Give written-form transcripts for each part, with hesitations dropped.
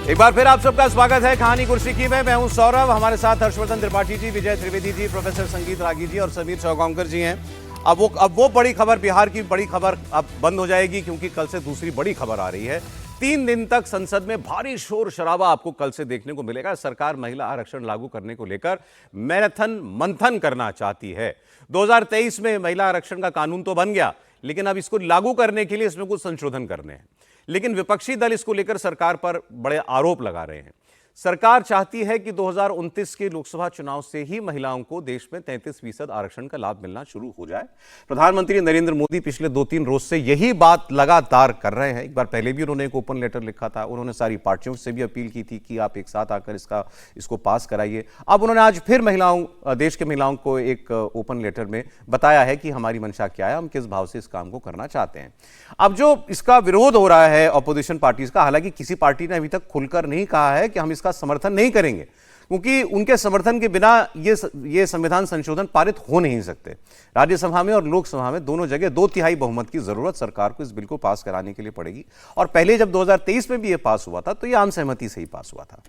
एक बार फिर आप सबका स्वागत है कहानी कुर्सी की में। मैं हूं सौरभ, हमारे साथ हर्षवर्धन त्रिपाठी जी, विजय त्रिवेदी जी, प्रोफेसर संगीत रागी जी और समीर चौगांवकर जी हैं। अब वो बड़ी खबर, बिहार की बड़ी खबर अब बंद हो जाएगी क्योंकि कल से दूसरी बड़ी खबर आ रही है। 3 दिन तक संसद में भारी शोर शराबा आपको कल से देखने को मिलेगा। सरकार महिला आरक्षण लागू करने को लेकर मैराथन मंथन करना चाहती है। 2023 में महिला आरक्षण का कानून तो बन गया, लेकिन अब इसको लागू करने के लिए इसमें कुछ संशोधन करने हैं। लेकिन विपक्षी दल इसको लेकर सरकार पर बड़े आरोप लगा रहे हैं। सरकार चाहती है कि 2029 के लोकसभा चुनाव से ही महिलाओं को देश में 33% आरक्षण का लाभ मिलना शुरू हो जाए। प्रधानमंत्री नरेंद्र मोदी पिछले 2-3 रोज से यही बात लगातार कर रहे हैं। एक बार पहले भी उन्होंने एक ओपन लेटर लिखा था, उन्होंने सारी पार्टियों से भी अपील की थी कि आप एक साथ आकर इसको पास कराइए। अब उन्होंने आज फिर देश के महिलाओं को एक ओपन लेटर में बताया है कि हमारी मंशा क्या है, हम किस भाव से इस काम को करना चाहते हैं। अब जो इसका विरोध हो रहा है अपोजिशन पार्टीज का, हालांकि किसी पार्टी ने अभी तक खुलकर नहीं कहा है कि हम इसका समर्थन नहीं करेंगे, क्योंकि उनके समर्थन के बिना ये संविधान संशोधन पारित हो नहीं सकते। राज्यसभा में और लोकसभा में दोनों जगह 2/3 बहुमत की जरूरत सरकार को इस बिल को पास कराने के लिए पड़ेगी। और पहले जब 2023 में भी ये पास हुआ था तो ये आम सहमति से ही पास हुआ था।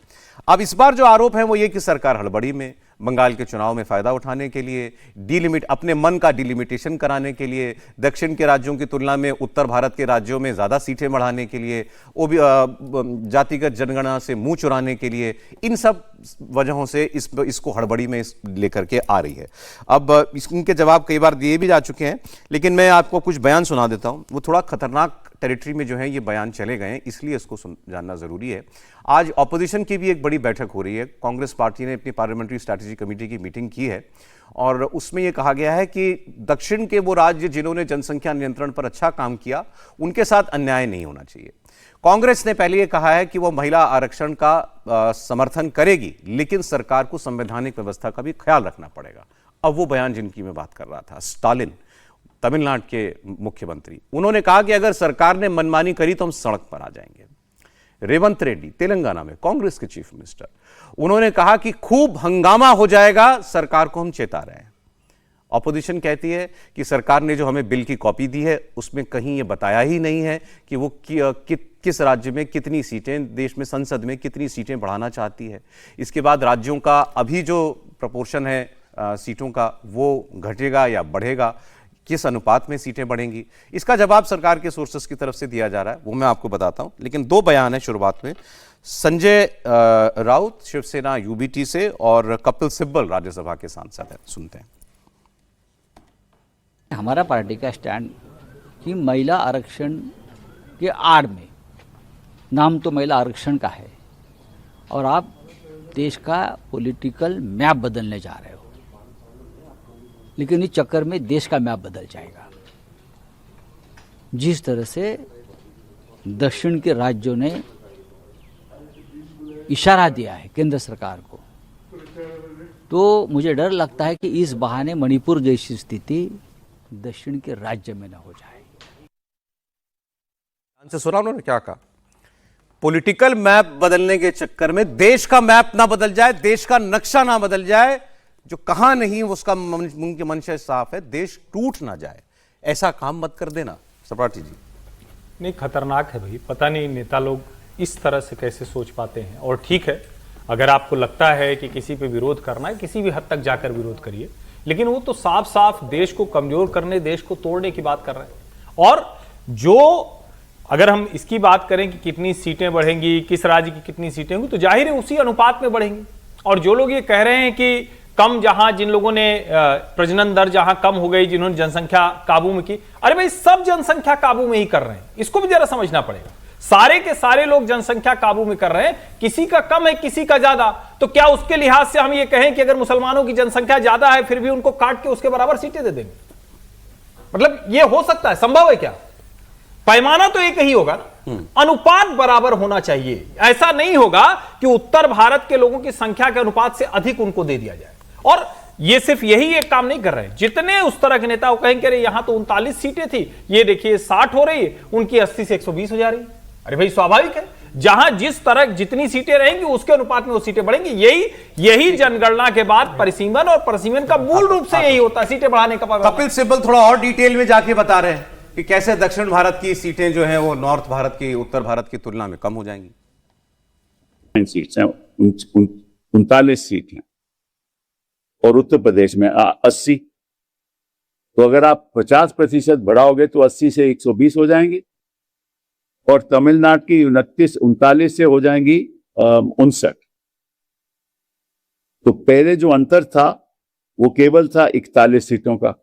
अब इस बार जो आरोप है वो ये कि सरकार हड़बड़ी में बंगाल के चुनाव में फायदा उठाने के लिए अपने मन का डिलिमिटेशन कराने के लिए, दक्षिण के राज्यों की तुलना में उत्तर भारत के राज्यों में ज्यादा सीटें बढ़ाने के लिए, वो भी जातिगत जनगणना से मुंह चुराने के लिए, इन सब वजहों से इसको हड़बड़ी में लेकर के आ रही है। अब इनके जवाब कई बार दिए भी जा चुके हैं, लेकिन मैं आपको कुछ बयान सुना देता हूं। वो थोड़ा खतरनाक टेरिटरी में जो है ये बयान चले गए हैं, इसलिए इसको जानना जरूरी है। आज ऑपोजिशन की भी एक बड़ी बैठक हो रही है। कांग्रेस पार्टी ने अपनी पार्लियामेंट्री स्ट्रैटेजी कमेटी की मीटिंग की है और उसमें यह कहा गया है कि दक्षिण के वो राज्य जिन्होंने जनसंख्या नियंत्रण पर अच्छा काम किया, उनके साथ अन्याय नहीं होना चाहिए। कांग्रेस ने पहले यह कहा है कि वो महिला आरक्षण का समर्थन करेगी, लेकिन सरकार को संवैधानिक व्यवस्था का भी ख्याल रखना पड़ेगा। अब वो बयान जिनकी मैं बात कर रहा था, स्टालिन, तमिलनाडु के मुख्यमंत्री, उन्होंने कहा कि अगर सरकार ने मनमानी करी तो हम सड़क पर आ जाएंगे। रेवंत रेड्डी, तेलंगाना में कांग्रेस के चीफ मिनिस्टर, उन्होंने कहा कि खूब हंगामा हो जाएगा, सरकार को हम चेता रहे हैं। ऑपोजिशन कहती है कि सरकार ने जो हमें बिल की कॉपी दी है उसमें कहीं ये बताया ही नहीं है कि वो किस राज्य में कितनी सीटें, देश में संसद में कितनी सीटें बढ़ाना चाहती है। इसके बाद राज्यों का अभी जो प्रपोर्शन है सीटों का, वो घटेगा या बढ़ेगा, किस अनुपात में सीटें बढ़ेंगी, इसका जवाब सरकार के सोर्सेस की तरफ से दिया जा रहा है, वो मैं आपको बताता हूं। लेकिन 2 बयान है शुरुआत में। संजय राउत शिवसेना यूबीटी से और कपिल सिब्बल राज्यसभा के सांसद हैं, सुनते हैं। हमारा पार्टी का स्टैंड कि महिला आरक्षण के आड़ में, नाम तो महिला आरक्षण का है और आप देश का पॉलिटिकल मैप बदलने जा रहे हो, लेकिन इस चक्कर में देश का मैप बदल जाएगा। जिस तरह से दक्षिण के राज्यों ने इशारा दिया है केंद्र सरकार को, तो मुझे डर लगता है कि इस बहाने मणिपुर जैसी स्थिति दक्षिण के राज्य में न हो जाए। सुना उन्होंने क्या कहा? पॉलिटिकल मैप बदलने के चक्कर में देश का मैप ना बदल जाए, देश का नक्शा ना बदल जाए। जो कहा नहीं उसका मुंह मंशा साफ है, देश टूट ना जाए। ऐसा काम मत कर देना त्रिपाठी जी। नहीं, खतरनाक है भाई। पता नहीं नेता लोग इस तरह से कैसे सोच पाते हैं। और ठीक है, अगर आपको लगता है कि किसी पे विरोध करना है, किसी भी हद तक जाकर विरोध करिए, लेकिन वो तो साफ साफ देश को कमजोर करने, देश को तोड़ने की बात कर रहे हैं। और जो अगर हम इसकी बात करें कि कितनी सीटें बढ़ेंगी, किस राज्य की कितनी सीटें होंगी, तो जाहिर है उसी अनुपात में बढ़ेंगी। और जो लोग ये कह रहे हैं कि कम, जहां जिन लोगों ने प्रजनन दर जहां कम हो गई, जिन्होंने जनसंख्या काबू में की, अरे भाई सब जनसंख्या काबू में ही कर रहे हैं, इसको भी जरा समझना पड़ेगा। सारे के सारे लोग जनसंख्या काबू में कर रहे हैं, किसी का कम है किसी का ज्यादा। तो क्या उसके लिहाज से हम ये कहें कि अगर मुसलमानों की जनसंख्या ज्यादा है फिर भी उनको काट के उसके बराबर सीटें दे देंगे? मतलब ये हो सकता है? संभव है क्या? पैमाना तो एक ही होगा ना, अनुपात बराबर होना चाहिए। ऐसा नहीं होगा कि उत्तर भारत के लोगों की संख्या के अनुपात से अधिक उनको दे दिया जाए। और ये सिर्फ यही एक काम नहीं कर रहे हैं, जितने उस तरह के नेता वो कहेंगे अरे यहां तो 39 सीटें थी, ये देखिए 60 हो रही है, उनकी 80 से 120 हो जा रही है। अरे भाई स्वाभाविक है, जहां जिस तरह जितनी सीटें रहेंगी उसके अनुपात में वो सीटें बढ़ेंगी। यही जनगणना के बाद परिसीमन और प्रसीमन का मूल रूप से यही होता है, सीटें बढ़ाने का। कपिल सिब्बल थोड़ा और डिटेल में जाके बता रहे हैं कि कैसे दक्षिण भारत की सीटें जो हैं वो नॉर्थ भारत की, उत्तर भारत की तुलना में कम हो जाएंगी। सीट्स हैं, 39 सीट हैं, और उत्तर प्रदेश में 80। तो अगर आप 50% बढ़ाओगे तो 80 से 120 हो जाएंगी, और तमिलनाडु की 39 से हो जाएंगी 59। तो पहले जो अंतर था वो केवल था 41 सीटों का,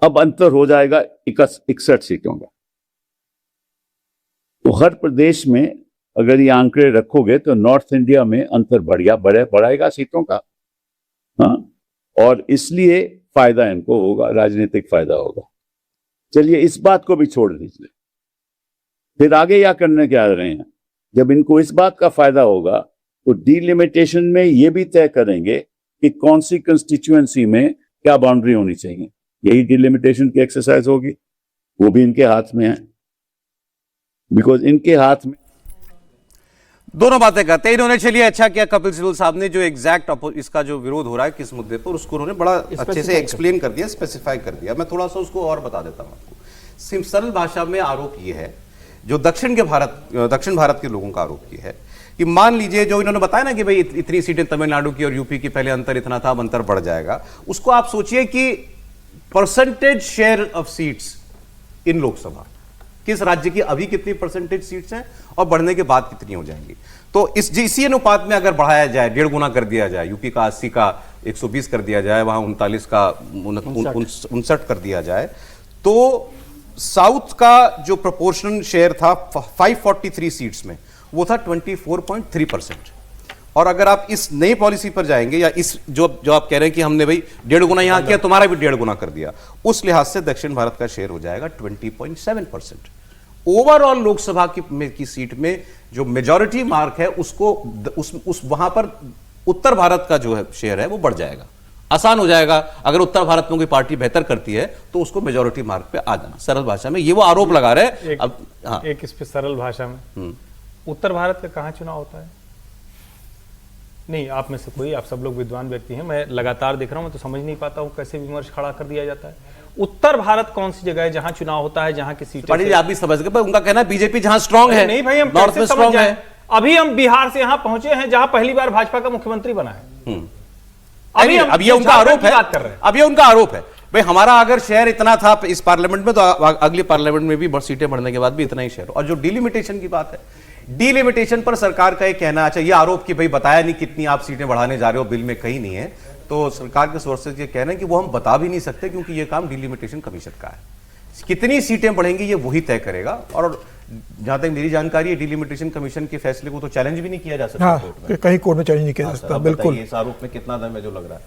अब अंतर हो जाएगा 61 सीटों का। तो हर प्रदेश में अगर ये आंकड़े रखोगे तो नॉर्थ इंडिया में अंतर बढ़ाएगा सीटों का। हाँ, और इसलिए फायदा इनको होगा, राजनीतिक फायदा होगा। चलिए इस बात को भी छोड़ दीजिए, फिर आगे क्या करने जा रहे हैं। जब इनको इस बात का फायदा होगा तो डिलिमिटेशन में ये भी तय करेंगे कि कौन सी कंस्टिट्यूएंसी में क्या बाउंड्री होनी चाहिए। यही डिलिमिटेशन की एक्सरसाइज होगी, वो भी इनके हाथ में है, बिकॉज इनके हाथ में दोनों बातें करते हैं इन्होंने। चलिए अच्छा किया कपिल सिब्बल साहब ने जो एग्जैक्ट इसका जो विरोध हो रहा है किस मुद्दे पर, उसको उन्होंने बड़ा अच्छे से एक्सप्लेन कर दिया, स्पेसिफाई कर दिया। मैं थोड़ा सा उसको और बता देता हूं आपको। सरल भाषा में आरोप ये है, जो दक्षिण भारत के लोगों का आरोप ये है कि मान लीजिए जो इन्होंने बताया ना कि भाई इतनी सीटें तमिलनाडु की और यूपी की, पहले अंतर इतना था, अब अंतर बढ़ जाएगा। उसको आप सोचिए कि percentage share of seats in Lok Sabha, किस राज्य की अभी कितनी परसेंटेज सीट्स हैं और बढ़ने के बाद कितनी हो जाएंगी। तो इसी अनुपात में अगर बढ़ाया जाए, 1.5 गुना कर दिया जाए, यूपी का 80 का 120 कर दिया जाए, वहां 39 का 59 कर दिया जाए, तो साउथ का जो प्रोपोर्शनल शेयर था 543 सीट्स में, वो था 24.3%। और अगर आप इस नई पॉलिसी पर जाएंगे, या इस जो आप कह रहे हैं कि हमने भाई 1.5 गुना यहां किया, तुम्हारा भी 1.5 गुना कर दिया, उस लिहाज से दक्षिण भारत का शेयर हो जाएगा 20.7%। ओवरऑल लोकसभा की सीट में जो मेजॉरिटी मार्क है उसको उस वहां पर उत्तर भारत का जो है शेयर है वो बढ़ जाएगा, आसान हो जाएगा। अगर उत्तर भारत में कोई पार्टी बेहतर करती है तो उसको मेजॉरिटी मार्क पे आ जाना। सरल भाषा में ये वो आरोप लगा रहे हैं। अब हाँ, एक इस पे सरल भाषा में, उत्तर भारत का कहां चुनाव होता है? नहीं, आप में से कोई, आप सब लोग विद्वान व्यक्ति हैं, मैं लगातार देख रहा हूं, मैं तो समझ नहीं पाता हूं कैसे विमर्श खड़ा कर दिया जाता है। उत्तर भारत कौन सी जगह है जहां चुनाव होता है, जहां की सीटें, आप भी समझ गए, उनका कहना है बीजेपी जहां स्ट्रांग है। नहीं भाई, हम नॉर्थ में स्ट्रांग है। अभी हम बिहार से यहां पहुंचे हैं जहां पहली बार भाजपा का मुख्यमंत्री बना है। अब ये उनका आरोप है, अब ये उनका आरोप है भाई हमारा अगर शेयर इतना था इस पार्लियामेंट में, तो अगली पार्लियामेंट में भी सीटें बढ़ने के बाद भी इतना ही शेयर। और जो डिलिमिटेशन की बात है, डिलिमिटेशन पर सरकार का एक कहना, अच्छा ये आरोप कि भाई बताया नहीं कितनी आप सीटें बढ़ाने जा रहे हो, बिल में कहीं नहीं है, तो सरकार के सोर्सेज ये कहना है कि वो हम बता भी नहीं सकते क्योंकि ये काम डिलिमिटेशन कमीशन का है। कितनी सीटें बढ़ेंगी ये वही तय करेगा। और जहां तक मेरी जानकारी है, डिलिमिटेशन कमीशन के फैसले को तो चैलेंज भी नहीं किया जा सकता। हाँ, कहीं कोर्ट में चैलेंज नहीं किया जा सकता। बिल्कुल, इस आरोप में कितना दम है जो लग रहा है?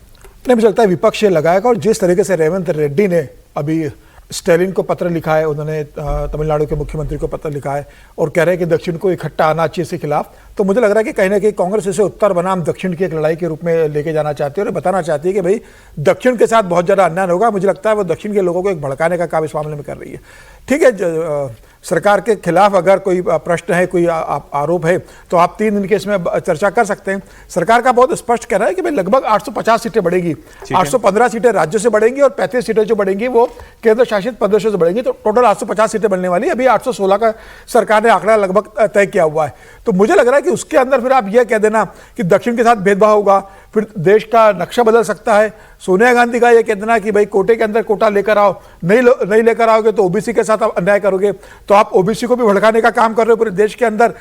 नहीं, मुझे लगता है विपक्ष ये लगाएगा। और जिस तरीके से रेवंत रेड्डी ने अभी स्टैलिन को पत्र लिखा है, उन्होंने तमिलनाडु के मुख्यमंत्री को पत्र लिखा है और कह रहे हैं कि दक्षिण को इकट्ठा आना चाहिए इसके खिलाफ, तो मुझे लग रहा है कि कहीं ना कहीं कांग्रेस इसे उत्तर बनाम दक्षिण की एक लड़ाई के रूप में लेके जाना चाहती है और बताना चाहती है कि भाई दक्षिण के साथ बहुत ज़्यादा अन्याय होगा। मुझे लगता है वो दक्षिण के लोगों को एक भड़काने का काम इस मामले में कर रही है। ठीक है, सरकार के खिलाफ अगर कोई प्रश्न है, कोई आरोप है, तो आप 3 दिन के इसमें चर्चा कर सकते हैं। सरकार का बहुत स्पष्ट कहना है कि भाई लगभग 850 सीटें बढ़ेगी, 815 सीटें राज्य से बढ़ेंगी और 35 सीटें जो बढ़ेंगी वो केंद्र शासित प्रदेशों से बढ़ेंगी, तो टोटल 850 सीटें बनने वाली। अभी 816 का सरकार ने आंकड़ा लगभग तय किया हुआ है। तो मुझे लग रहा है कि उसके अंदर फिर आप यह कह देना कि दक्षिण के साथ भेदभाव होगा, फिर देश का नक्शा बदल सकता है। सोनिया गांधी का यह कह देना कि भाई कोटे के अंदर कोटा लेकर आओ, नहीं लेकर आओगे तो ओबीसी के साथ आप अन्याय करोगे, तो आप ओबीसी को भी भड़काने का काम कर रहे हो पूरे देश के अंदर,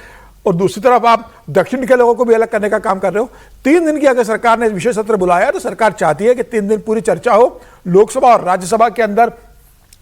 और दूसरी तरफ आप दक्षिण के लोगों को भी अलग करने का काम कर रहे हो। 3 दिन की अगर सरकार ने विशेष सत्र बुलाया तो सरकार चाहती है कि 3 दिन पूरी चर्चा हो, लोकसभा और राज्यसभा के अंदर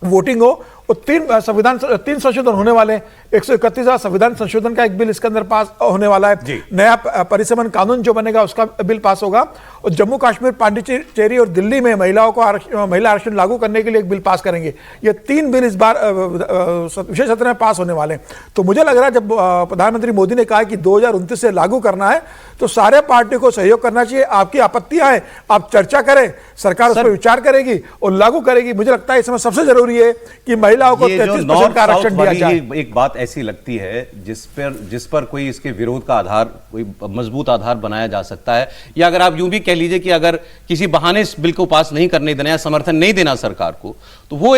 वोटिंग हो, और 3 संशोधन होने वाले हैं। 131वां संविधान संशोधन का एक बिल इसके अंदर पास होने वाला है। नया परिसमन कानून जो बनेगा उसका बिल पास होगा, और जम्मू कश्मीर, पांडिचेरी और दिल्ली में महिलाओं को महिला आरक्षण लागू करने के लिए एक बिल पास करेंगे। ये 3 बिल इस बार विशेष सत्र में पास होने वाले हैं। तो मुझे लग रहा है जब प्रधानमंत्री मोदी ने कहा कि 2029 से लागू करना है, तो सारे पार्टी को सहयोग करना चाहिए। आपकी आपत्तियां हैं, आप चर्चा करें, सरकार उस पर विचार करेगी और लागू करेगी। मुझे लगता है इसमें सबसे जरूरी है कि महिलाओं को 33% का आरक्षण दिया जाए। एक बात ऐसी लगती है जिस पर कोई इसके विरोध का आधार, कोई मजबूत आधार बनाया जा सकता है, या अगर आप यूं भी कह लीजिए कि अगर किसी बहाने इस बिल को पास नहीं करने देना या समर्थन नहीं देना सरकार को, तो वो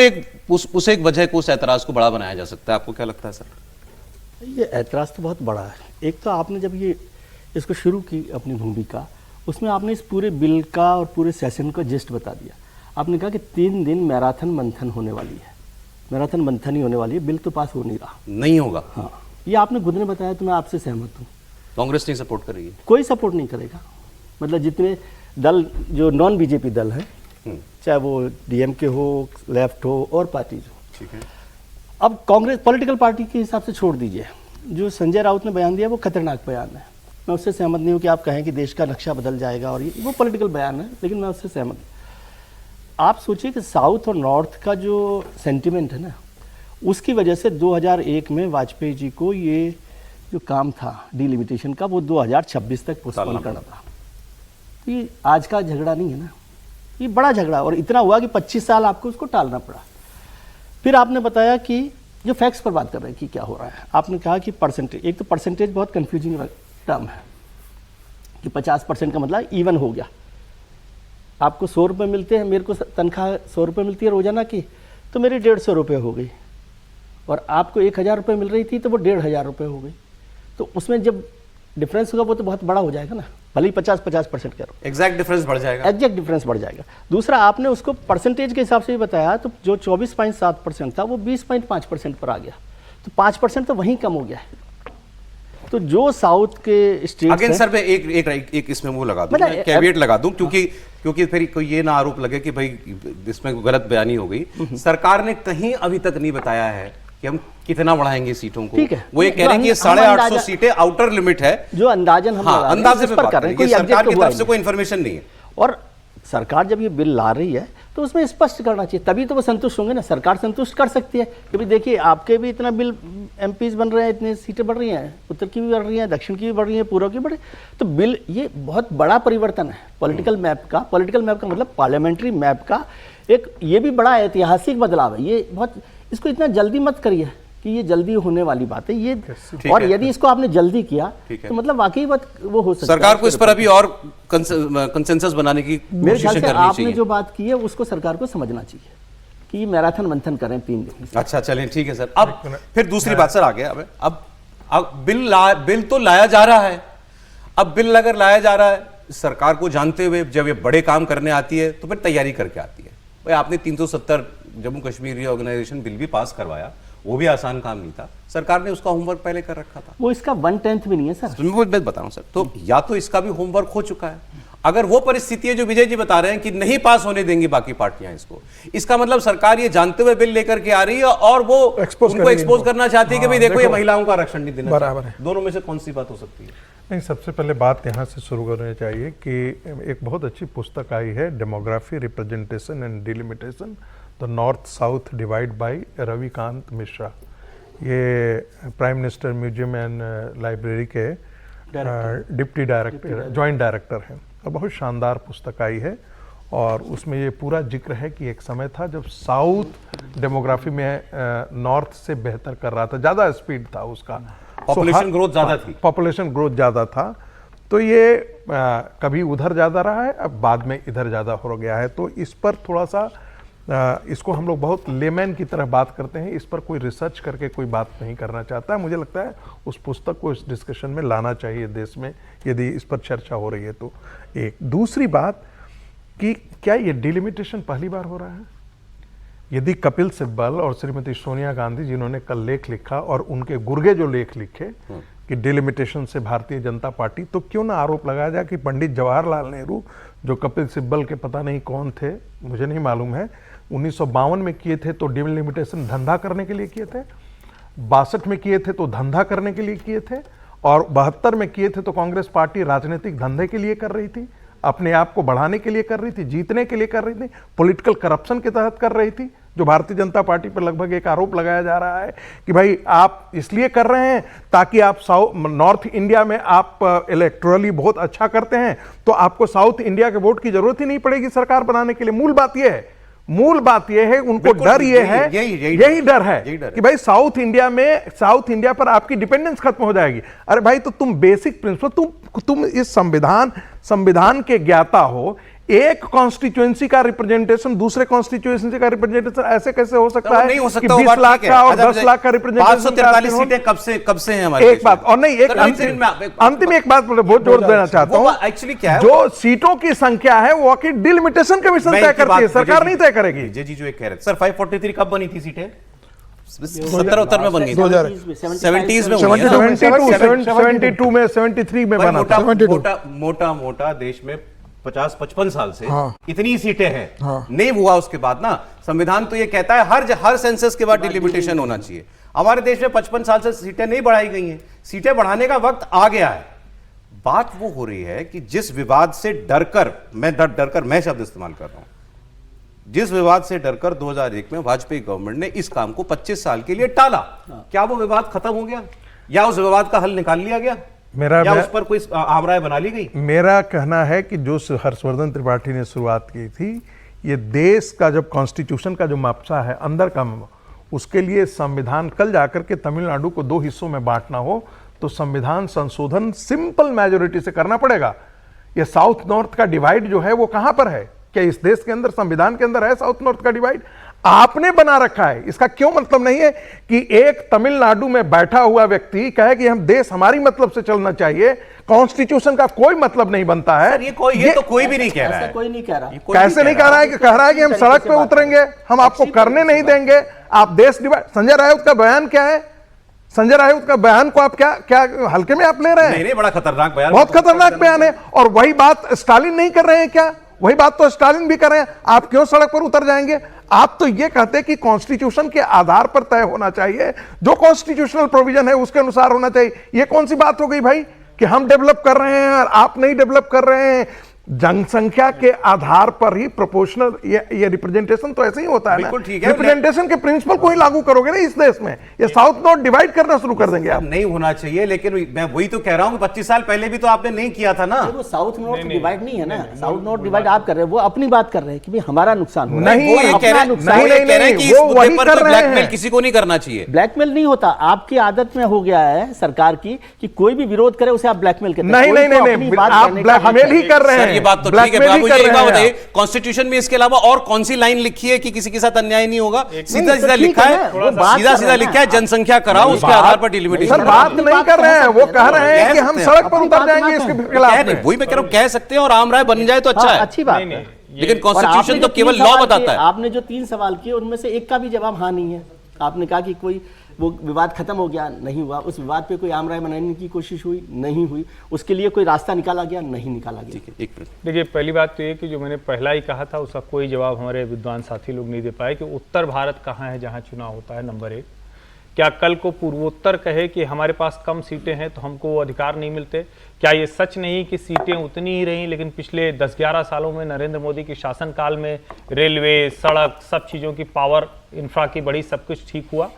उस एक वजह को, उस ऐतराज को बड़ा बनाया जा सकता है। आपको क्या लगता है सर? ये ऐतराज़ तो बहुत बड़ा है। एक तो आपने जब ये इसको शुरू की अपनी भूमिका, उसमें आपने इस पूरे बिल का और पूरे सेशन का जिस्ट बता दिया। आपने कहा कि 3 दिन मैराथन मंथन होने वाली है, मैराथन मंथन ही होने वाली है, बिल तो पास हो नहीं रहा। नहीं होगा। हाँ, ये आपने खुद ने बताया, तो मैं आपसे सहमत हूँ। कांग्रेस नहीं सपोर्ट करेगी? कोई सपोर्ट नहीं करेगा। मतलब जितने दल जो नॉन बीजेपी दल हैं, चाहे वो डीएमके हो, लेफ्ट हो और पार्टीज हो, ठीक है। अब कांग्रेस पॉलिटिकल पार्टी के हिसाब से छोड़ दीजिए। जो संजय राउत ने बयान दिया वो खतरनाक बयान है। मैं उससे सहमत नहीं हूँ कि आप कहें कि देश का नक्शा बदल जाएगा, और ये वो पॉलिटिकल बयान है, लेकिन मैं उससे सहमत हूँ। आप सोचिए कि साउथ और नॉर्थ का जो सेंटिमेंट है ना, उसकी वजह से 2001 में वाजपेयी जी को ये जो काम था डिलिमिटेशन का, वो 2026 तक पोस्टपोन करना था। तो ये आज का झगड़ा नहीं है ना, ये बड़ा झगड़ा, और इतना हुआ कि 25 साल आपको उसको टालना पड़ा। फिर आपने बताया कि जो फैक्ट्स पर बात कर रहे हैं कि क्या हो रहा है, आपने कहा कि परसेंटेज, एक तो परसेंटेज बहुत कंफ्यूजिंग टर्म है कि 50% का मतलब इवन हो गया। आपको 100 रुपये मिलते हैं, मेरे को तनख्वाह 100 रुपये मिलती है रोजाना की, तो मेरी 150 रुपये हो गई, और आपको 1000 रुपये मिल रही थी तो वो 1500 रुपये हो गई। तो उसमें जब डिफरेंस होगा वो तो बहुत बड़ा हो जाएगा ना, भले ही 50% करो, एग्जैक्ट डिफरेंस बढ़ जाएगा। एग्जैक्ट डिफरेंस बढ़ जाएगा। दूसरा, आपने उसको परसेंटेज के हिसाब से भी बताया, तो जो 24.7% था वो 20.5% पर आ गया, तो 5% तो वहीं कम हो गया है। तो जो साउथ के स्टेट अगेन सर मैं एक इसमें वो लगा दूं, मैं कैविएट लगा दूं, क्योंकि फिर कोई ये ना आरोप लगे कि भाई इसमें गलत बयानी हो गई। सरकार ने कहीं अभी तक नहीं बताया है कि हम कितना बढ़ाएंगे सीटों को। ठीक है, वो ये कह रहे हैं कि 850 सीटें आउटर लिमिट है, जो अंदाजन हम लगा रहे हैं, अंदाजे पे बात कर रहे हैं, कोई सरकार की हुआ तरफ से कोई इन्फॉर्मेशन नहीं है। और सरकार जब ये बिल ला रही है तो उसमें स्पष्ट करना चाहिए, तभी तो वो संतुष्ट होंगे ना। सरकार संतुष्ट कर सकती है कि भाई देखिए आपके भी इतना बिल एमपीज बन रहे हैं, इतनी सीटें बढ़ रही हैं, उत्तर की भी बढ़ रही हैं, दक्षिण की भी बढ़ रही हैं, पूर्व की बढ़ रही, तो बिल ये बहुत बड़ा परिवर्तन है पॉलिटिकल मैप का। पॉलिटिकल मैप का मतलब पार्लियामेंट्री मैप का एक ये भी बड़ा ऐतिहासिक बदलाव है। ये बहुत, इसको इतना जल्दी मत करिए कि ये जल्दी होने वाली बात है ये। और यदि इसको आपने जल्दी किया तो मतलब वाकई बात वो हो सकता है। सरकार को इस पर अभी और कंसेंसस बनाने की मेरे ख्याल कोशिश से करनी आपने चाहिए। जो बात की है उसको सरकार को समझना चाहिए कि मैराथन मंथन करें 3 दिन। अच्छा चलें, ठीक है सर। अब फिर दूसरी बात सर आगे, अब बिल तो लाया जा रहा है। अब बिल अगर लाया जा रहा है, सरकार को जानते हुए जब ये बड़े काम करने आती है तो फिर तैयारी करके आती है। भाई आपने 370 जम्मू कश्मीर रीऑर्गेनाइजेशन बिल भी पास करवाया, वो भी आसान काम नहीं था। सरकार ने उसका होमवर्क पहले कर रखा था। वो इसका 1/10 भी नहीं है सर। मैं बता रहा हूं सर, तो या तो इसका भी होमवर्क हो चुका है। अगर वो परिस्थिति है जो विजय जी बता रहे हैं कि नहीं पास होने देंगी बाकी पार्टियां इसको, इसका मतलब सरकार ये जानते हुए बिल लेकर के आ रही है और वो उनको एक्सपोज करना चाहती है कि भाई देखो ये महिलाओं का आरक्षण नहीं देना बराबर है। दोनों में से कौन सी बात हो सकती है? नहीं, सबसे पहले बात यहाँ से शुरू करनी चाहिए कि एक बहुत अच्छी पुस्तक आई है, demography, representation and delimitation, the north south divide by Ravikant Mishra. ये prime minister museum and library के डिप्टी डायरेक्टर, जॉइंट डायरेक्टर हैं, और बहुत शानदार पुस्तक आई है। और उसमें ये पूरा जिक्र है कि एक समय था जब साउथ डेमोग्राफी में नॉर्थ से बेहतर कर रहा था, ज़्यादा स्पीड था उसका, पॉपुलेशन ग्रोथ ज़्यादा थी, पॉपुलेशन ग्रोथ ज़्यादा था। तो ये कभी उधर ज़्यादा रहा है, अब बाद में इधर ज़्यादा हो गया है। तो इस पर थोड़ा सा इसको हम लोग बहुत लेमैन की तरह बात करते हैं, इस पर कोई रिसर्च करके कोई बात नहीं करना चाहता है। मुझे लगता है उस पुस्तक को इस डिस्कशन में लाना चाहिए देश में, यदि इस पर चर्चा हो रही है तो। एक दूसरी बात कि क्या ये डिलिमिटेशन पहली बार हो रहा है? यदि कपिल सिब्बल और श्रीमती सोनिया गांधी, जिन्होंने कल लेख लिखा, और उनके गुर्गे जो लेख लिखे कि डिलिमिटेशन से भारतीय जनता पार्टी, तो क्यों ना आरोप लगाया जाए कि पंडित जवाहरलाल नेहरू, जो कपिल सिब्बल के पता नहीं कौन थे, मुझे नहीं मालूम है, 1952 में किए थे तो डिलिमिटेशन धंधा करने के लिए किए थे, 62 में किए थे तो धंधा करने के लिए किए थे, और 72 में किए थे तो कांग्रेस पार्टी राजनीतिक धंधे के लिए कर रही थी, अपने आप को बढ़ाने के लिए कर रही थी, जीतने के लिए कर रही थी, पॉलिटिकल करप्शन के तहत कर रही थी, जो भारतीय जनता पार्टी पर लगभग एक आरोप लगाया जा रहा है कि भाई आप इसलिए कर रहे हैं ताकि आप नॉर्थ इंडिया में आप इलेक्टोरली बहुत अच्छा करते हैं, तो आपको साउथ इंडिया के वोट की जरूरत ही नहीं पड़ेगी सरकार बनाने के लिए। मूल बात यह है, उनको डर ये है, यही डर है कि भाई साउथ इंडिया पर आपकी डिपेंडेंस खत्म हो जाएगी। अरे भाई, तो तुम बेसिक प्रिंसिपल, तुम इस संविधान के ज्ञाता हो, एक कॉन्स्टिट्यूएंसी का रिप्रेजेंटेशन दूसरे कॉन्स्टिट्यूएंसी का रिप्रेजेंटेशन ऐसे कैसे हो सकता है? नहीं हो कि सकता, 20 लाख का और 10 लाख का रिप्रेजेंटेशन 543 सीटें कब से हैं हमारे एक बात और नहीं, एक अंतिम एक बात बहुत जोर देना चाहता हूं। एक्चुअली क्या है, जो सीटों की संख्या है वो की डिलिमिटेशन कमीशन तय करती है, सरकार नहीं तय करेगी। विजय जी जो एक कह रहे सर 543 कब बनी थी सीटें? 70 में बन गई, 70s में 72 में 73 में बना था। मोटा देश में 50-55 साल से इतनी सीटें हैं, नहीं हुआ उसके बाद ना। संविधान तो ये कहता है हर सेंसस के बाद डिलिमिटेशन होना चाहिए। हमारे देश में 55 साल से सीटें नहीं बढ़ाई गई हैं, सीटें बढ़ाने का वक्त आ गया है। बात वो हो रही है कि जिस विवाद से डरकर मैं शब्द इस्तेमाल कर रहा हूं, जिस विवाद से डरकर 2001 में वाजपेयी गवर्नमेंट ने इस काम को 25 साल के लिए टाला, क्या वो विवाद खत्म हो गया या उस विवाद का हल निकाल लिया गया या उस पर कोई आमराय बना ली गई? मेरा कहना है कि जो हर्षवर्धन त्रिपाठी ने शुरुआत की थी, ये देश का जब कॉन्स्टिट्यूशन का जो मापसा है अंदर का, उसके लिए संविधान कल जाकर के तमिलनाडु को 2 हिस्सों में बांटना हो तो संविधान संशोधन सिंपल मेजोरिटी से करना पड़ेगा। ये साउथ नॉर्थ का डिवाइड जो है वो कहां पर है? क्या इस देश के अंदर संविधान के अंदर है साउथ नॉर्थ का डिवाइड? आपने बना रखा है। इसका क्यों मतलब नहीं है कि एक तमिलनाडु में बैठा हुआ व्यक्ति कहे कि हम देश हमारी मतलब से चलना चाहिए, कॉन्स्टिट्यूशन का कोई मतलब नहीं बनता है। ये तो कोई भी नहीं कह रहा है। कोई नहीं कह रहा। कैसे नहीं कह रहा है? कि कह रहा है कि हम सड़क पे उतरेंगे, हम आपको करने नहीं देंगे, आप देश डिवाइड। संजय राउत का बयान क्या है? संजय राउत का बयान को आप क्या हल्के में आप ले रहे हैं? नहीं, बड़ा खतरनाक बयान, बहुत खतरनाक बयान है। और वही बात स्टालिन नहीं कर रहे हैं क्या? वही बात तो स्टालिन भी कर रहे हैं। आप क्यों सड़क पर उतर जाएंगे? आप तो ये कहते हैं कि कॉन्स्टिट्यूशन के आधार पर तय होना चाहिए, जो कॉन्स्टिट्यूशनल प्रोविजन है उसके अनुसार होना चाहिए। ये कौन सी बात हो गई भाई कि हम डेवलप कर रहे हैं और आप नहीं डेवलप कर रहे हैं? जनसंख्या के आधार पर ही प्रोपोर्शनल ये रिप्रेजेंटेशन तो ऐसे ही होता है ना। रिप्रेजेंटेशन के प्रिंसिपल को ही लागू करोगे ना इस देश में, ये साउथ नॉर्थ डिवाइड करना शुरू कर देंगे आप। नहीं होना चाहिए, लेकिन मैं वही तो कह रहा हूं कि 25 साल पहले भी तो आपने नहीं किया था ना। वो साउथ नॉर्थ डिवाइड नहीं है ना, साउथ नॉर्थ डिवाइड आप कर रहे हैं, वो अपनी बात कर रहे हैं कि भाई हमारा नुकसान हो। नहीं, वो ये कह रहे हैं कि इस मुद्दे पर ब्लैकमेल किसी को नहीं करना चाहिए। ब्लैकमेल नहीं होता, आपकी आदत में हो गया है सरकार की कि कोई भी विरोध करे उसे आप ब्लैकमेल करते हैं। नहीं, आप ब्लैकमेल ही कर रहे हैं। ये बात तो ठीक है, बताइए कॉन्स्टिट्यूशन में इसके अलावा और कौन सी लाइन लिखी है कि किसी के साथ अन्याय नहीं होगा? सीधा सीधा लिखा है, सीधा लिखा है जनसंख्या कराओ, उसके आधार पर डिलिमिटेशन। बात नहीं कर रहे हैं, वो कह रहे हैं कि हम सड़क पर उतर जाएंगे इसके खिलाफ। वही मैं कह रहा हूं, कह सकते हैं और आम राय बन जाए तो अच्छा है, अच्छी बात है। लेकिन कॉन्स्टिट्यूशन तो केवल लॉ बताता है। आपने जो 3 सवाल किए उनमें से एक का भी जवाब हाँ नहीं है। आपने कहा कि कोई वो विवाद खत्म हो गया, नहीं हुआ। उस विवाद पे कोई आम राय बनाने की कोशिश हुई, नहीं हुई। उसके लिए कोई रास्ता निकाला गया, नहीं निकाला गया। ठीक है, एक मिनट। देखिए, पहली बात तो ये कि जो मैंने पहला ही कहा था उसका कोई जवाब हमारे विद्वान साथी लोग नहीं दे पाए कि उत्तर भारत कहाँ है जहाँ चुनाव होता है। नंबर 1, क्या कल को पूर्वोत्तर कहे कि हमारे पास कम सीटें हैं तो हमको वो अधिकार नहीं मिलते? क्या ये सच नहीं कि सीटें उतनी ही रहीं, लेकिन पिछले 10-11 सालों में नरेंद्र मोदी के शासनकाल में रेलवे, सड़क, सब चीज़ों की पावर इंफ्रा की बढ़ी, सब कुछ ठीक हुआ?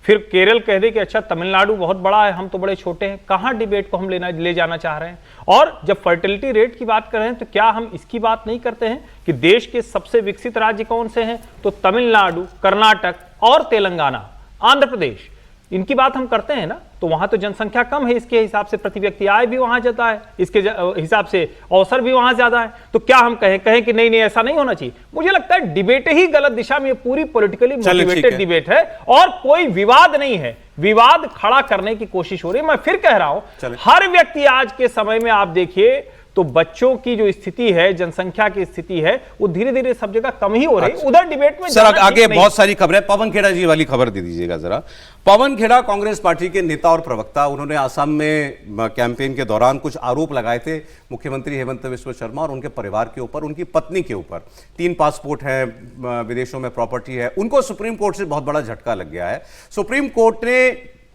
फिर केरल कह दे कि अच्छा तमिलनाडु बहुत बड़ा है, हम तो बड़े छोटे हैं। कहाँ डिबेट को हम ले जाना चाह रहे हैं? और जब फर्टिलिटी रेट की बात कर रहे हैं तो क्या हम इसकी बात नहीं करते हैं कि देश के सबसे विकसित राज्य कौन से हैं? तो तमिलनाडु, कर्नाटक और तेलंगाना, आंध्र प्रदेश, इनकी बात हम करते हैं ना। तो वहां तो जनसंख्या कम है, इसके हिसाब से प्रति व्यक्ति आय भी वहां ज्यादा है, इसके हिसाब से अवसर भी वहां ज्यादा है। तो क्या हम कहें कि नहीं ऐसा नहीं होना चाहिए? मुझे लगता है डिबेट ही गलत दिशा में, पूरी पॉलिटिकली मोटिवेटेड डिबेट है और कोई विवाद नहीं है। विवाद खड़ा करने की कोशिश हो रही है। मैं फिर कह रहा हूं, हर व्यक्ति आज के समय में आप देखिए तो बच्चों की जो स्थिति है, जनसंख्या की स्थिति है, वो धीरे धीरे सब जगह कम ही हो रही है। उधर डिबेट में सर आगे बहुत सारी खबरें। पवन खेड़ा जी वाली खबर दे दीजिएगा जरा। पवन खेड़ा कांग्रेस पार्टी के नेता और प्रवक्ता, उन्होंने असम में कैंपेन के दौरान कुछ आरोप लगाए थे मुख्यमंत्री हेमंत बिस्वा शर्मा और उनके परिवार के ऊपर, उनकी पत्नी के ऊपर। 3 पासपोर्ट हैं, विदेशों में प्रॉपर्टी है। उनको सुप्रीम कोर्ट से बहुत बड़ा झटका लग गया है। सुप्रीम कोर्ट ने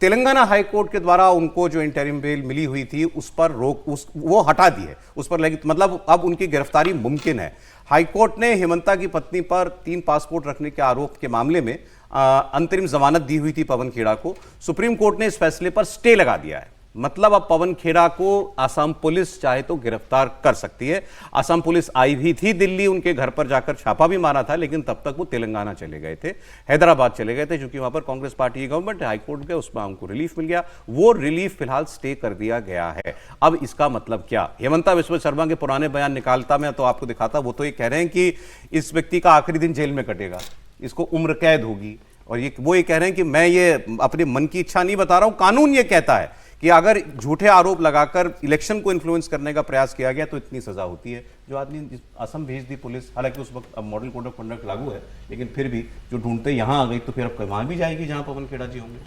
तेलंगाना हाई कोर्ट के द्वारा उनको जो इंटरिम बेल मिली हुई थी उस पर रोक वो हटा दी है, उस पर लगी, मतलब अब उनकी गिरफ्तारी मुमकिन है। हाई कोर्ट ने हेमंता की पत्नी पर 3 पासपोर्ट रखने के आरोप के मामले में अंतरिम जमानत दी हुई थी पवन खेड़ा को। सुप्रीम कोर्ट ने इस फैसले पर स्टे लगा दिया है। मतलब अब पवन खेड़ा को आसाम पुलिस चाहे तो गिरफ्तार कर सकती है। आसाम पुलिस आई भी थी दिल्ली, उनके घर पर जाकर छापा भी मारा था, लेकिन तब तक वो तेलंगाना चले गए थे, हैदराबाद चले गए थे, क्योंकि वहां पर कांग्रेस पार्टी की गवर्नमेंट है। हाईकोर्ट गए, उसमें उनको रिलीफ मिल गया, वो रिलीफ फिलहाल स्टे कर दिया गया है। अब इसका मतलब क्या? हेमंता बिस्वा शर्मा के पुराने बयान निकालता मैं तो आपको दिखाता, वो तो ये कह रहे हैं कि इस व्यक्ति का आखिरी दिन जेल में कटेगा, इसको उम्र कैद होगी, और वो ये कह रहे हैं कि मैं ये अपने मन की इच्छा नहीं बता रहा हूं, कानून ये कहता है कि अगर झूठे आरोप लगाकर इलेक्शन को इन्फ्लुएंस करने का प्रयास किया गया तो इतनी सजा होती है। जो आदमी असम भेज दी पुलिस, हालांकि उस वक्त अब मॉडल कोड ऑफ कंडक्ट लागू है, लेकिन फिर भी जो ढूंढते यहां आ गई तो फिर अब वहां भी जाएगी जहां पवन खेड़ा जी होंगे।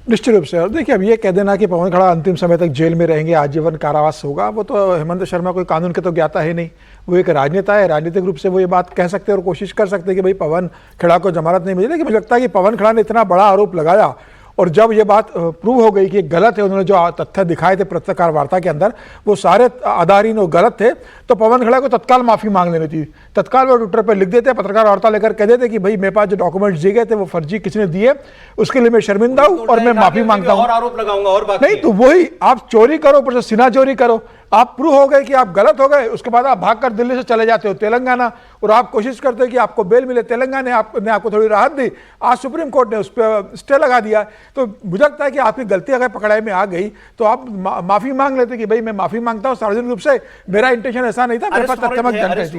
निश्चित रूप से। और देखिए, अब ये कह देना कि पवन खेड़ा अंतिम समय तक जेल में रहेंगे, आजीवन कारावास होगा, वो तो हेमंत शर्मा कोई कानून के तो ज्ञाता है नहीं, वो एक राजनेता है, राजनीतिक रूप से वो ये बात कह सकते हैं और कोशिश कर सकते हैं कि भाई पवन खेड़ा को जमानत नहीं मिली। लेकिन मुझे लगता है कि पवन खेड़ा ने इतना बड़ा आरोप लगाया और जब ये बात प्रूव हो गई कि गलत है, उन्होंने जो तथ्य दिखाए थे पत्रकार वार्ता के अंदर वो सारे आधारहीन और गलत थे, तो पवन खेड़ा को तत्काल माफी मांग लेनी थी। तत्काल वो ट्विटर पर लिख देते, पत्रकार वार्ता लेकर कह देते कि भाई मेरे पास जो डॉक्यूमेंट्स दिए गए थे वो फर्जी किसने दिए, उसके लिए मैं शर्मिंदा हूं और मैं माफी मांगता हूं। और आरोप लगाऊंगा और बात नहीं, तो वही आप चोरी करो, ऊपर से सीना चोरी करो, आप प्रूव हो गए कि आप गलत हो गए, उसके बाद आप भागकर दिल्ली से चले जाते हो तेलंगाना और आप कोशिश करते हो कि आपको बेल मिले। तेलंगाना ने आपको थोड़ी राहत दी, आज सुप्रीम कोर्ट ने उस पर स्टे लगा दिया। तो मुझे लगता है कि आपकी गलती अगर पकड़ाई में आ गई तो आप माफी मांग लेते कि भाई मैं माफी मांगता हूं, सार्वजनिक रूप से मेरा इंटेंशन ऐसा नहीं था, मेरे पास तथ्यात्मक जानकारी थी।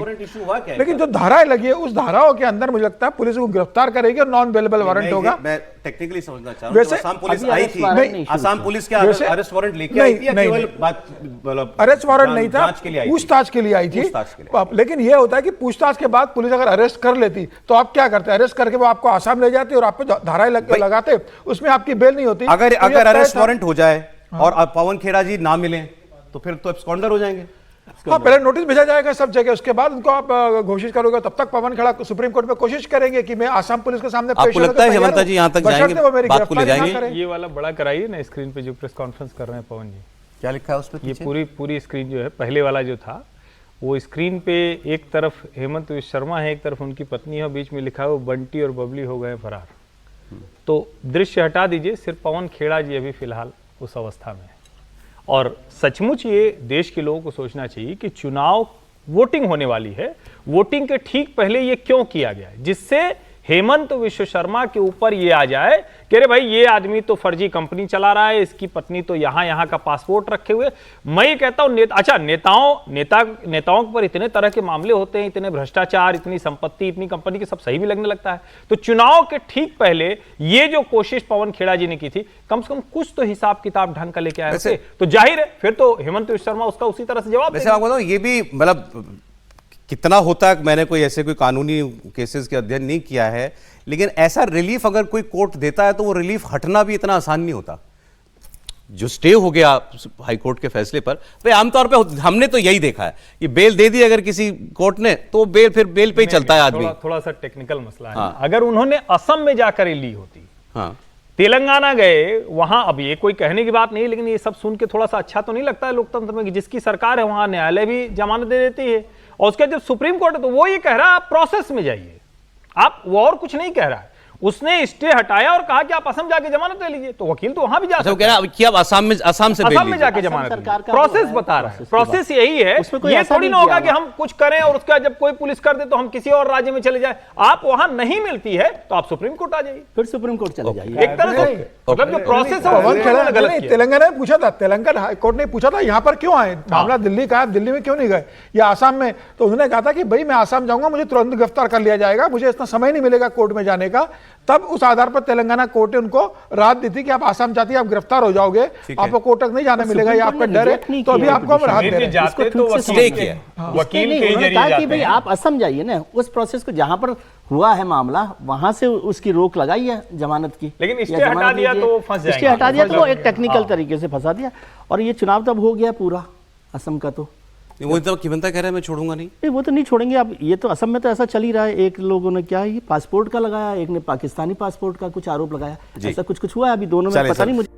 लेकिन जो धाराएं लगी है उस धाराओं के अंदर मुझे लगता है पुलिस को गिरफ्तार करेगी और नॉन बेलेबल वारंट होगा। मैं टेक्निकली समझना चाह रहा हूं, आसाम पुलिस आई थी, आसाम पुलिस क्या अरेस्ट वारंट लेके आई थी या केवल बात अरेस्ट वारंट नहीं था, पूछताछ के लिए आई थी। लेकिन यह होता है कि पूछताछ के बाद पुलिस अगर अरेस्ट कर लेती तो आप क्या करते? अरेस्ट करके वो आपको आसाम ले जाते और आप पे धाराएं लगाते, उसमें आपकी बेल नहीं होती। अगर अरेस्ट वारंट हो जाए और पवन खेड़ा जी ना मिले तो फिर तो एब्सकॉन्डर हो जाएंगे। हाँ, पहले नोटिस भेजा जाएगा सब जगह, उसके बाद उनको आप घोषित करोगे, तब तक पवन खेड़ा सुप्रीम कोर्ट में कोशिश करेंगे कि मैं आसाम पुलिस के सामने आपको लगता है हेमंता जी यहां तक जाएंगे, बात को ले जाएंगे? ये वाला बड़ा कराइए ना स्क्रीन पे जो प्रेस कॉन्फ्रेंस कर रहे हैं पवन जी, क्या लिखा है उस पे? ये पूरी स्क्रीन जो है, पहले वाला जो था वो स्क्रीन पे एक तरफ हेमंत शर्मा है, एक तरफ उनकी पत्नी है, बीच में लिखा है वो बंटी और बबली हो गए फरार। तो दृश्य हटा दीजिए, सिर्फ पवन खेड़ा जी अभी फिलहाल उस अवस्था में है। और सचमुच ये देश के लोगों को सोचना चाहिए कि चुनाव वोटिंग होने वाली है, वोटिंग के ठीक पहले ये क्यों किया गया है, जिससे हेमंत विश्व शर्मा के ऊपर ये आ जाए कि अरे भाई ये आदमी तो फर्जी कंपनी चला रहा है, इसकी पत्नी तो यहाँ का पासपोर्ट रखे हुए। मैं ये कहता हूँ नेताओं पर इतने तरह के मामले होते हैं, इतने भ्रष्टाचार, इतनी संपत्ति, इतनी कंपनी की, सब सही भी लगने लगता है। तो चुनाव के ठीक पहले ये जो कोशिश पवन खेड़ा जी ने की थी, कम से कम कुछ तो हिसाब किताब ढंग का लेके आए थे, तो जाहिर है फिर तो हेमंत विश्व शर्मा उसका उसी तरह से जवाब। वैसे आपको बताऊं, ये भी मतलब कितना होता है, मैंने कोई कानूनी केसेस के अध्ययन नहीं किया है, लेकिन ऐसा रिलीफ अगर कोई कोर्ट देता है तो वो रिलीफ हटना भी इतना आसान नहीं होता। जो स्टे हो गया हाई कोर्ट के फैसले पर, भाई आमतौर पे हमने तो यही देखा है कि बेल दे दी अगर किसी कोर्ट ने तो बेल फिर बेल पे ही चलता है आदमी। थोड़ा सा टेक्निकल मसला है। अगर उन्होंने असम में जाकर ली होती, हाँ, तेलंगाना गए, वहां, अब ये कोई कहने की बात नहीं, लेकिन ये सब सुन के थोड़ा सा अच्छा तो नहीं लगता है लोकतंत्र में कि जिसकी सरकार है वहां न्यायालय भी जमानत दे देती है, और उसके जब सुप्रीम कोर्ट है तो वो ये कह रहा है आप प्रोसेस में जाइए, आप, वो और कुछ नहीं कह रहा है। उसने स्टे हटाया और कहा कि आप असम जाके जमानत ले लीजिए, तो वकील तो वहां भी जा सकता है। कह रहा है कि आप असम में जाके जमानत, प्रोसेस बता रहा है, प्रोसेस यही है। ये थोड़ी ना होगा कि हम कुछ करें और उसके बाद जब कोई पुलिस कर दे तो हम किसी और राज्य में चले जाए। आप वहां नहीं मिलती है तो आप सुप्रीम कोर्ट आ जाइए, फिर सुप्रीम कोर्ट चले जाइए। एक तरह से मतलब जो प्रोसेस है तेलंगाना में पूछा था, तेलंगाना हाईकोर्ट ने पूछा था यहाँ पर क्यों आए, मामला दिल्ली का है, दिल्ली में क्यों नहीं गए या आसाम में, तो उन्होंने कहा था कि भाई मैं आसाम जाऊंगा, मुझे तुरंत गिरफ्तार कर लिया जाएगा, मुझे इतना समय नहीं मिलेगा कोर्ट में जाने का। तब उस आधार पर तेलंगाना कोर्ट ने उनको राहत दी थी कि आप आसाम जाती है, आप गिरफ्तार हो जाओगे, आपको कोर्ट तक नहीं जाने मिलेगा, ये आपका डर है, तो अभी आपको हम राहत दे रहे हैं। वकील के जरिए कि भाई आप असम जाइए ना, उस प्रोसेस को जहां पर हुआ है मामला वहां से उसकी रोक लगाई है जमानत की, लेकिन स्टे हटा दिया तो फंस जाएगा, स्टे हटा दिया तो वो एक टेक्निकल तरीके से फंसा दिया, और ये चुनाव तब हो गया पूरा असम का। तो वो तो हेमंता कह रहा है मैं छोड़ूंगा नहीं, वो तो नहीं छोड़ेंगे। अब ये तो असम में तो ऐसा चल ही रहा है, एक लोगों ने क्या ये पासपोर्ट का लगाया, एक ने पाकिस्तानी पासपोर्ट का कुछ आरोप लगाया, ऐसा कुछ हुआ है, अभी दोनों में पता नहीं मुझे।